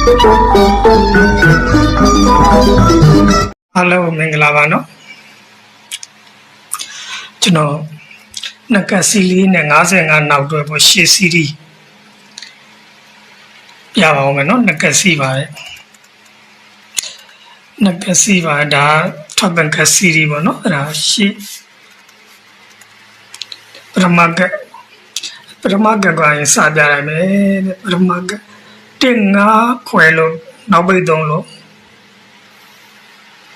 Hello မင်္ဂလာပါနော်ကျွန်တော်နှစ်ကစီလေးနဲ့55နောက်တွဲဖို့ရှေ့စီရီပြပါအောင်မယ်နော်နှစ်ကစီပါရဲ့နှစ်ကစီပါဒါထပ်ပန်ကစီရီပေါ့နော်အဲ့ဒါရှေ့ပရမကကရင်စပြရမယ်ပရမကတင်ငါခွဲလို့နောက်ပိတ်သုံးလို့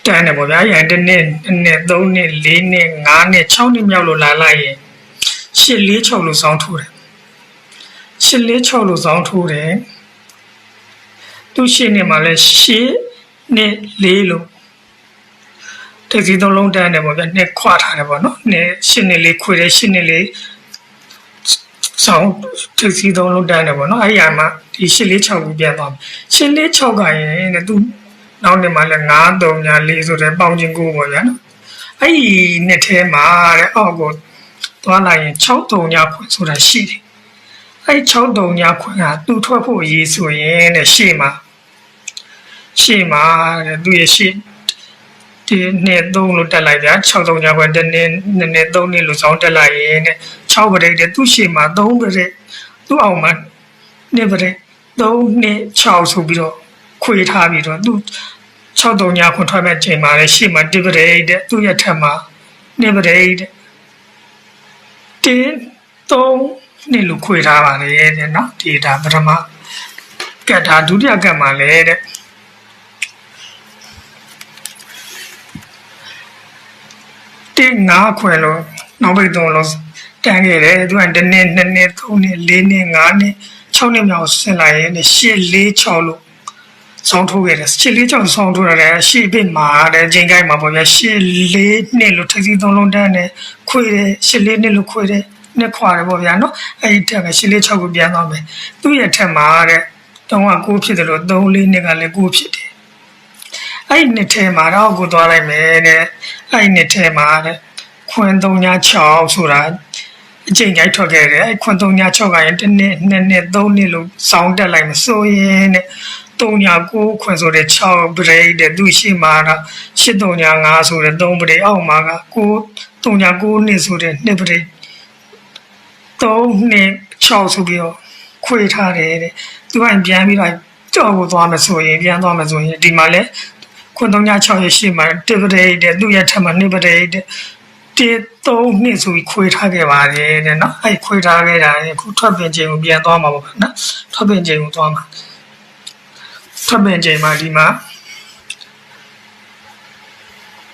တန်းတယ်ပေါ့ဗျာရန်တစ်နှစ်နှစ်3နှစ်4နှစ်5နှစ်6နှစ်မြောက်လို့လာလိုက်ရင်846လို့စောင်းထိုးတယ်846လို့စောင်းထိုးတယ်သူရှင်းနေမှာလဲ8နှစ်4လို့တက္ကစီသုံးလုံးတန်းတယ်ပေါ့ဗျာနှစ်ခွာထားတယ်ပေါ့နော်နှစ်8နှစ်4ခွေတယ်8နှစ်4စောင်းတက္ကစီသုံးလုံးတန်းတယ်ပေါ့နော်အဲ့ရမှာဒီ846ကိုပြန်သွားပြီ846ကရင်တဲ့သူနောက်နေ့မှာလည်း934ဆိုတဲ့ပေါင်းချင်းကိုပေါ့ဗျာနော်အဲ့ဒီနှစ်ထဲမှာတဲ့အောက်ကိုသွားလိုက်ရင်639ခွင်ဆိုတာရှိတယ်အဲ့639ခွင်ကသူ့ထွက်ဖို့အရေးဆိုရင်တဲ့ရှေ့မှာတဲ့သူရဲ့ရှေ့ဒီနှစ်3လို့တက်လိုက်ဗျာ639ခွင်တစ်နှစ်နှစ်3နှစ်လို့စောင်းတက်လိုက်ရင်တဲ့6ပရိတ်တဲ့သူ့ရှေ့မှာ3ပရိတ်သူ့အောက်မှာ2ပရိတ်3နှစ်6ဆိုပြီးတော့ခွေထားပြီးတော့သူ639ခွန်ထွက်မဲ့ချိန်မှာလည်းရှေ့မှာ1ပရိတ်တဲ့သူ့ရဲ့ထက်မှာ2ပရိတ်တဲ့3နှစ်လို့ခွေထားပါလေတဲ့နော်ဒီဒါပထမကတ်တာဒုတိယကတ်မှာလည်းတဲ့5ခွဲလို့နောက်ပိတ်3လို့တန်းခဲ့တယ်သူက1နှစ်2နှစ်3နှစ်4နှစ်5နှစ်6နှစ်မြောက်ဆင်းလာရင်846လို့စောင်းထိုးခဲ့တယ်846စောင်းထိုးရတယ်ရှေ့ဘက်မှာတဲ့ချိန်ကိုက်မှာပေါ့ဗျာ8နှစ်လို့ထက်စီ3လုံးတန်းတယ်ခွေတယ်8နှစ်လို့ခွေတယ်နှစ်ခွာတယ်ပေါ့ဗျာနော်အဲ့ဒီတက်က846ကိုပြန်သွားမယ်သူ့ရဲ့ထက်မှာတဲ့3က9ဖြစ်တယ်လို့3နှစ်ကလည်း9ဖြစ်တယ်အဲ့ဒီနှစ်ထဲမှာတော့ကိုသွားလိုက်မယ်တဲ့အဲ့ဒီနှစ်ထဲမှာတဲ့ခွင်336ဆိုတာအချိန်ကြီးထွက်ခဲ့တယ်အဲ့ခွင်336ကရင်1နှစ်2နှစ်3နှစ်လို့စောင်းတက်လိုက်မဆိုရင်တဲ့309ခွင်ဆိုတဲ့6ပရိတ်တဲ့သူရှိမှာတော့835ဆိုတဲ့3ပရိတ်အောက်မှာက309နှစ်ဆိုတဲ့2ပရိတ်3နှစ်6ဆိုပြီးတော့ခွေထားတယ်တဲ့သူကပြန်ပြီးတော့ကြောက်ကိုသွားမယ်ဆိုရင်ပြန်သွားမယ်ဆိုရင်ဒီမှာလဲခွင်336ရဲ့ရှိမှာ1ပရိတ်တဲ့သူရဲ့ထက်မှာ2ပရိတ်တဲ့3နှစ်ဆိုပြီးခွေထားခဲ့ပါတယ်တဲ့နော်အဲ့ခွေထားခဲ့တာအခုထွက်ပင်ချိန်ကိုပြန်သွားမှာပေါ့နော်ထွက်ပင်ချိန်ကိုသွားမှာထွက်ပင်ချိန်မှာဒီမှာ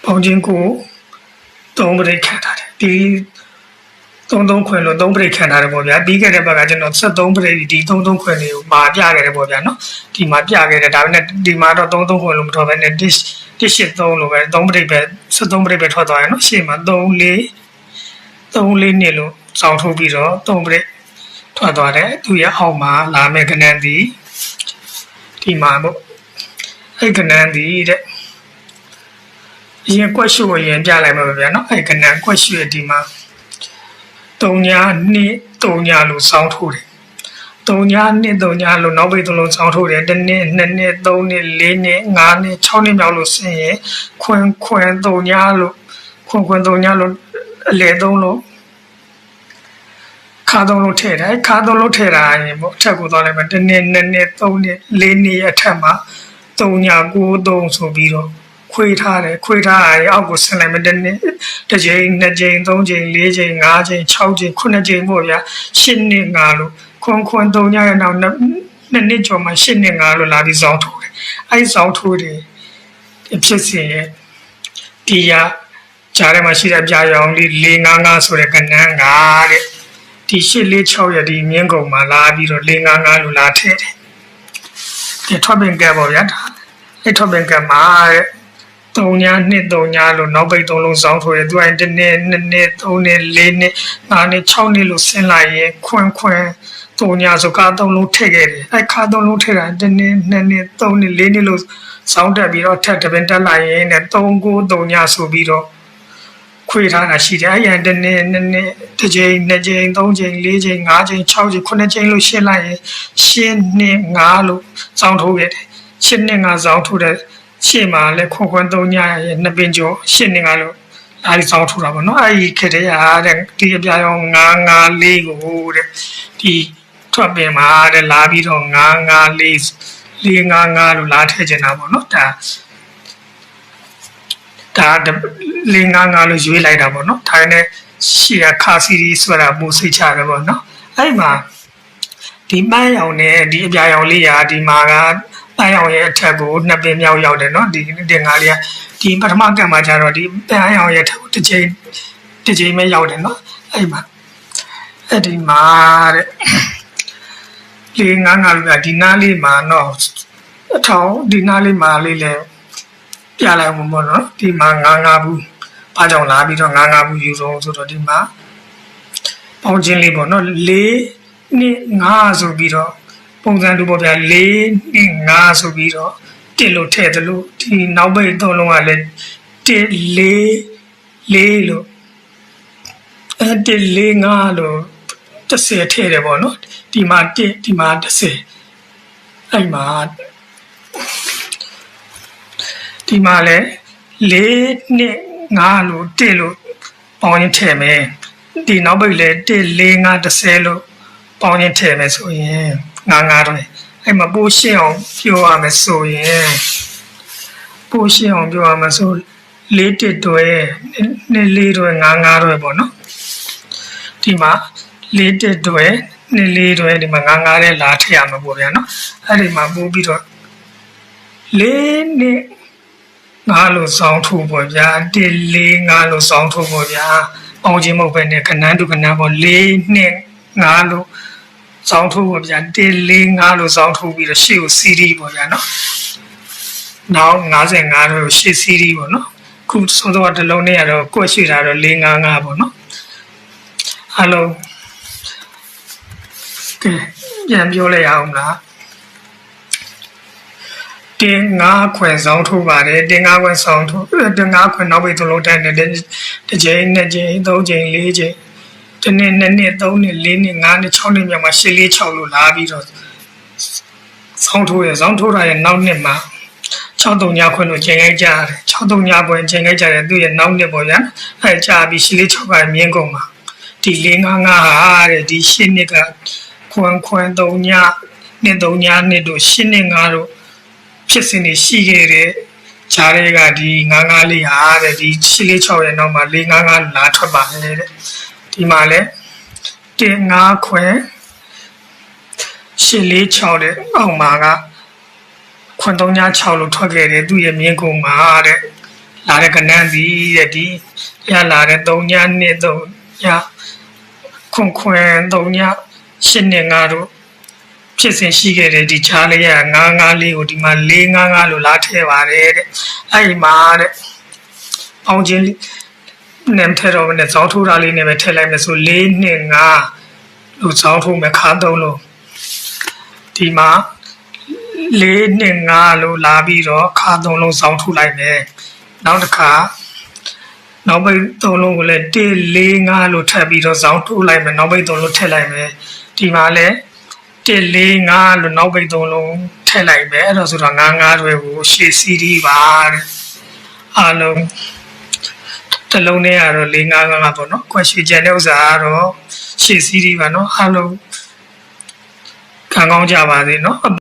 ပေါင်းချင်းကို3ပရိတ်ခံထားတယ်ဒီ33ခွင်လို့3ပရိတ်ခံထားတယ်ပေါ့ဗျာပြီးခဲ့တဲ့ဘက်ကကျွန်တော်73ပရိတ်ဒီ33ခွင်လေးကိုမာပြခဲ့တယ်ပေါ့ဗျာနော်ဒီမှာပြခဲ့တယ်ဒါပေမဲ့ဒီမှာတော့33ခွင်လို့မထွက်ဘဲနဲ့183လို့ပဲ3ပရိတ်ပဲ73ပရိတ်ပဲထွက်သွားတယ်နော်ရှေ့မှာ34နှစ်လို့စောင်းထိုးပြီးတော့3ပရိတ်ထွက်သွားတယ်သူရဲ့အောက်မှာလာမဲ့ကဏ္ဍဒီဒီမှာပေါ့အဲ့ကဏ္ဍဒီတဲ့အရင်ကွက်ရှို့ရင်ပြလိုက်မှာပဲဗျာနော်အဲ့ကဏ္ဍကွက်ရှို့ဒီမှာ3လို့စောင်းထိုးတယ်3လို့နောက်ပိတ်3လုံးစောင်းထိုးတယ်1နှစ်2နှစ်3နှစ်4နှစ်5နှစ်6နှစ်မြောက်လို့ဆင်းရင်ခွင်3လို့လို့အလဲ3လို့ခါ3လို့ထည့်တယ်ခါ3လို့ထည့်တာရင်ပေါ့အထက်ကိုသွားလိုက်မယ်1နှစ်2နှစ်3နှစ်4နှစ်အထက်မှာ393ဆိုပြီးတော့ခွေထားတယ်ခွေထားရင်အောက်ကိုဆင်းလိုက်မယ်1နှစ်တစ်ချိန်2ချိန်3ချိန်4ချိန်5ချိန်6ချိန်9ချိန်ပေါ့ဗျာ10နှစ်5လို့ခွန်3ရဲ့နောက်2နှစ်ကျော်မှာ10နှစ်5လို့လာပြီးစောင်းထိုးတယ်အဲ့စောင်းထိုးတယ်ဖြစ်စဉ်ရဲ့ဒီရဂျားထဲမှာရှိတဲ့ပြာရောင်လေး455ဆိုတဲ့ကဏ္ဍကတဲ့ဒီ846ရဲ့ဒီမြင်းကုံမှာလာပြီးတော့455လို့လာထည့်တယ်ဒီထွက်ပင်ကဲပေါ့ဗျာအဲ့ထွက်ပင်ကဲမှာတဲ့3နှစ်3လို့နောက်ပိတ်3လုံးစောင်းထိုးတယ်သူက1နှစ်2နှစ်3နှစ်4နှစ်5နှစ်6နှစ်လို့ဆင်းလိုက်ရင်ခွင်3ဆိုကား3လုံးထည့်ခဲ့တယ်အဲ့ခါ3လုံးထည့်တာ1နှစ်2နှစ်3နှစ်4နှစ်လို့စောင်းတက်ပြီးတော့ထက်တပင်တက်လိုက်ရင်နဲ့393ဆိုပြီးတော့ခွေထားတာရှိတယ်အဲ့ရန်1နှစ်2နှစ်တစ်ချိန်2ချိန်3ချိန်4ချိန်5ချိန်6ချိန်9ချိန်လို့ရှင်းလိုက်ရင်10နှစ်5လို့စောင်းထိုးခဲ့တယ် ရှစ်နှစ်ငါစောင်းထိုးတဲ့ရှေ့မှာလည်းခွန်ခွန်း3ညရဲ့နှစ်ပင်ကျော်ရှစ်နှစ်ငါလို့အဲဒီစောင်းထိုးတာပေါ့နော်အဲဒီခေတ္တရာတဲ့ဒီအပြာရော954ကိုတဲ့ဒီထွက်ပင်မှာတဲ့လာပြီးတော့954 455လို့လာထည့်ချင်တာပေါ့နော်ဒါ455လို့ရွေးလိုက်တာပေါ့နော်ဒါနဲ့ရှေ့ကခါစီရီဆိုတာပို့စိတ်ချတယ်ပေါ့နော်အဲ့မှာဒီပန်းရောင်နဲ့ဒီအပြာရောင်လေးရာဒီမှာကပန်းရောင်ရဲ့အထက်ကိုနှစ်ပင်မြောက်ရောက်တယ်နော်ဒီငါလေးကဒီပထမကံမှာကျတော့ဒီပန်းရောင်ရဲ့အထက်ကိုတစ်ချိန်ပဲရောက်တယ်နော်အဲ့ဒီမှာတဲ့455လို့ဒီနားလေးမှာတော့အထောင်ဒီနားလေးမှာလေးလဲပြလိုက်မှာပေါ့နော်ဒီမှာ55ဘူးဘာကြောင့်လာပြီးတော့55ဘူးယူတော့ဆိုတော့ဒီမှာပေါင်းချင်းလေးပေါ့နော်4နှစ်5ဆိုပြီးတော့ပုံစံတူပေါ့ဗျာ4နှစ်5ဆိုပြီးတော့1လို့ထည့်တယ်လို့ဒီနောက်ပိတ်3လုံးကလည်း1 4လို့1 4 5လို့10ထည့်တယ်ပေါ့နော်ဒီမှာ1ဒီမှာ10အဲ့မှာဒီမှာလည်း4နှစ်5လို့1လို့ပေါင်းရင်ထည့်မယ်ဒီနောက်ပိတ်လည်း1 4 5 10လို့ပေါင်းရင်ထည့်မယ်ဆိုရင်55တော့အဲ့မှာပိုးရှင်းအောင်ပြောရမယ်ဆိုရင်ပိုးရှင်းအောင်ပြောရမယ်ဆို4 1တွဲ2 4တွဲ55တွဲပေါ့နော်ဒီမှာ4 1တွဲ2 4တွဲဒီမှာ55နဲ့လာထည့်ရမှာပေါ့ဗျာနော်အဲ့ဒီမှာပိုးပြီးတော့4နှစ်5လို့စောင်းထိုးပေါ့ဗျာ1 4 5လို့စောင်းထိုးပေါ့ဗျာပေါင်းချင်းမဟုတ်ပဲနဲ့ခဏန်းတူခဏန်းပေါ့4နှစ်5လို့စောင်းထိုးပေါ့ဗျာ1 4 5လို့စောင်းထိုးပြီးတော့ရှေ့ကိုစီရီပေါ့ဗျာနော်နောက်55လို့ရှေ့စီရီပေါ့နော်ခုဆုံးတော့တစ်လုံးနဲ့ရတော့ကွက်ရွှေ့တာတော့455ပေါ့နော်အားလုံးကဲပြန်ပြောလိုက်အောင်လားတင်9ခွင်ဆောင်ထိုးပါတယ်တင်9ခွင်ဆောင်ထိုးတင်9ခွင်နောက်ပိတ်သလုံးတိုင်းနဲ့တစ်ချိန်နှစ်ချိန်သုံးချိန်လေးချိန်တစ်နှစ်နှစ်နှစ်သုံးနှစ်လေးနှစ်ငါးနှစ်6နှစ်မြောက်မှာ8 4 6လို့လာပြီးတော့ဆောင်ထိုးရဆောင်ထိုးတာရဲ့နောက်နှစ်မှာ63ညခွင်လို့ချိန်ခိုင်းကြတယ်63ညခွင်ချိန်ခိုင်းကြတယ်သူ့ရဲ့နောက်နှစ်ပေါ့ဗျာအဲကြာပြီး8 4 6ကမြင်းကုန်မှာဒီ455ဟာတဲ့ဒီ8နှစ်ကခွင်3ညနှစ်3ညနှစ်တို့8နှစ်5တို့ဖြစ်စဉ်တွေရှိခဲ့တဲ့ဂျားတွေကဒီ55လေးဟာတဲ့ဒီ8 4 6ရဲ့နောက်မှာ455လာထွက်ပါတယ်တဲ့ဒီမှာလဲ5ခွင်8 4 6တဲ့အောက်မှာကခွင်3ည6လို့ထွက်ခဲ့တယ်သူ့ရဲ့မြင်းကုန်မှာတဲ့လာတဲ့ကနန်းစီတဲ့ဒီရလာတဲ့3ညနှစ်3ညခွင်3ည8နှစ်5တို့ဖြစ်စဉ်ရှိခဲ့တဲ့ဒီချားလေးက55လေးကိုဒီမှာ455လို့လာထည့်ပါတယ်တဲ့အဲ့ဒီမှာတဲ့ပေါင်းချင်းနမ်ထဲတော့နဲ့ဇောင်းထိုးတာလေးနဲ့ပဲထည့်လိုက်မယ်ဆို4 2 5လို့ဇောင်းထိုးမယ်ခါ3လုံးဒီမှာ4 2 5လို့လာပြီးတော့ခါ3လုံးဇောင်းထိုးလိုက်မယ်နောက်တစ်ခါနောက်ပိတ်3လုံးကိုလည်း1 4 5လို့ထပ်ပြီးတော့ဇောင်းထိုးလိုက်မယ်နောက်ပိတ်3လုံးထည့်လိုက်မယ်ဒီမှာလည်း1 4 5လို့နောက်ပိတ်3လုံးထည့်လိုက်မယ်အဲ့တော့ဆိုတော့55တွေကိုရှေ့စီရီပါတဲ့အားလုံးတစ်လုံးနဲ့ကတော့455ပေါ့နော်ကွက်ရွှေကျန်တဲ့ဥစ္စာကတော့ရှေ့စီရီပါနော်အားလုံးခံကောင်းကြပါစေနော်အ